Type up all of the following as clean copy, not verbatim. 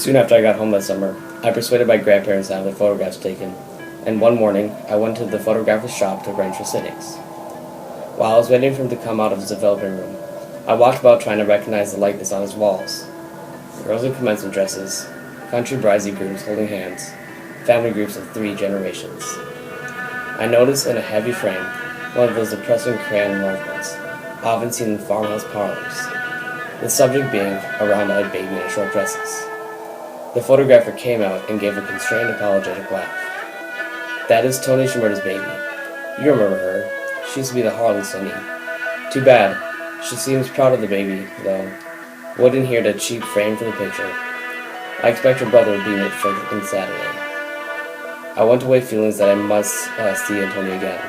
Soon after I got home that summer, I persuaded my grandparents to have their photographs taken, and one morning I went to the photographer's shop to arrange for sittings. While I was waiting for him to come out of his development room, I walked about trying to recognize the likeness on his walls. Girls in commencement dresses, country bridesy groups holding hands, family groups of 3 generations. I noticed in a heavy frame one of those depressing crayon enlargements, often seen in farmhouse parlors, the subject being a round-eyed baby in short dresses. The photographer came out and gave a constrained, apologetic laugh. "That is Tony Shimurda's baby. You remember her. She used to be the Harley Sonny. Too bad. She seems proud of the baby, though. Wouldn't hear the cheap frame for the picture. I expect her brother would be in it for Saturday." I went away feeling that I must see Antonia again.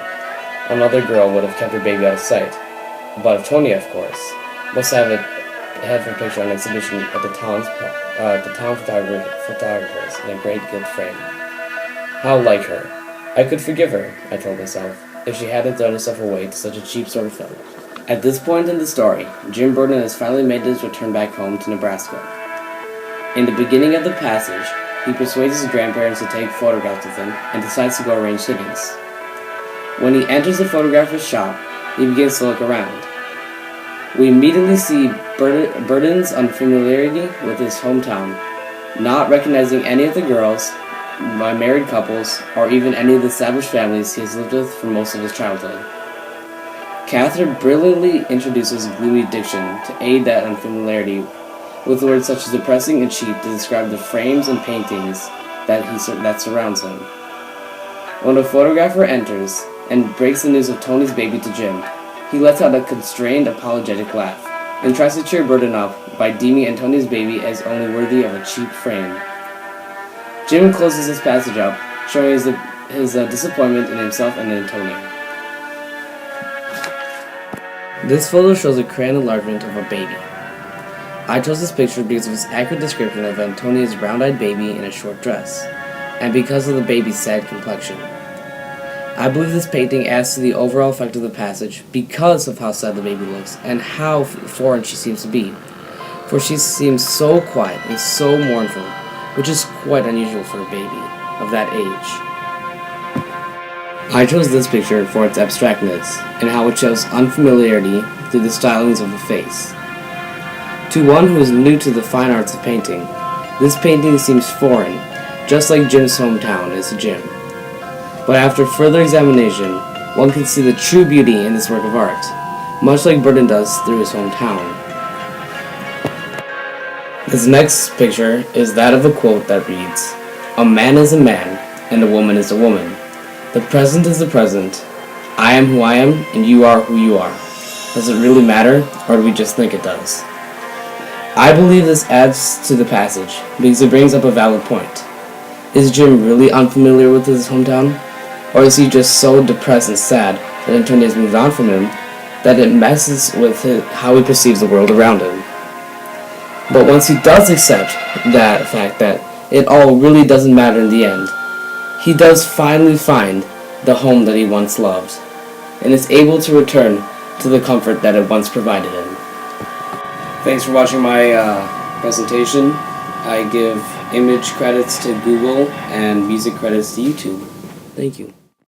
Another girl would have kept her baby out of sight, but Antonia, of course, must have it had her picture on exhibition at the town photographers in a great gilt frame. How like her. I could forgive her, I told myself, if she hadn't thrown herself away to such a cheap sort of film. At this point in the story, Jim Burden has finally made his return back home to Nebraska. In the beginning of the passage, he persuades his grandparents to take photographs with him and decides to go arrange sittings. When he enters the photographer's shop, he begins to look around. We immediately see Burden's unfamiliarity with his hometown, not recognizing any of the girls, married couples, or even any of the established families he has lived with for most of his childhood. Catherine brilliantly introduces gloomy diction to aid that unfamiliarity with words such as depressing and cheap to describe the frames and paintings that surrounds him. When the photographer enters and breaks the news of Tony's baby to Jim, he lets out a constrained, apologetic laugh and tries to cheer Burden up by deeming Antonia's baby as only worthy of a cheap frame. Jim closes his passage up, showing his disappointment in himself and Antonia. This photo shows a crayon enlargement of a baby. I chose this picture because of its accurate description of Antonia's round-eyed baby in a short dress, and because of the baby's sad complexion. I believe this painting adds to the overall effect of the passage because of how sad the baby looks and how foreign she seems to be, for she seems so quiet and so mournful, which is quite unusual for a baby of that age. I chose this picture for its abstractness and how it shows unfamiliarity through the stylings of the face. To one who is new to the fine arts of painting, this painting seems foreign, just like Jim's hometown is to Jim. But after further examination, one can see the true beauty in this work of art, much like Burden does through his hometown. This next picture is that of a quote that reads, "A man is a man, and a woman is a woman. The present is the present. I am who I am, and you are who you are. Does it really matter, or do we just think it does?" I believe this adds to the passage, because it brings up a valid point. Is Jim really unfamiliar with his hometown? Or is he just so depressed and sad that Antonia has moved on from him that it messes with how he perceives the world around him? But once he does accept that fact that it all really doesn't matter in the end, he does finally find the home that he once loved, and is able to return to the comfort that it once provided him. Thanks for watching my presentation. I give image credits to Google and music credits to YouTube. Thank you.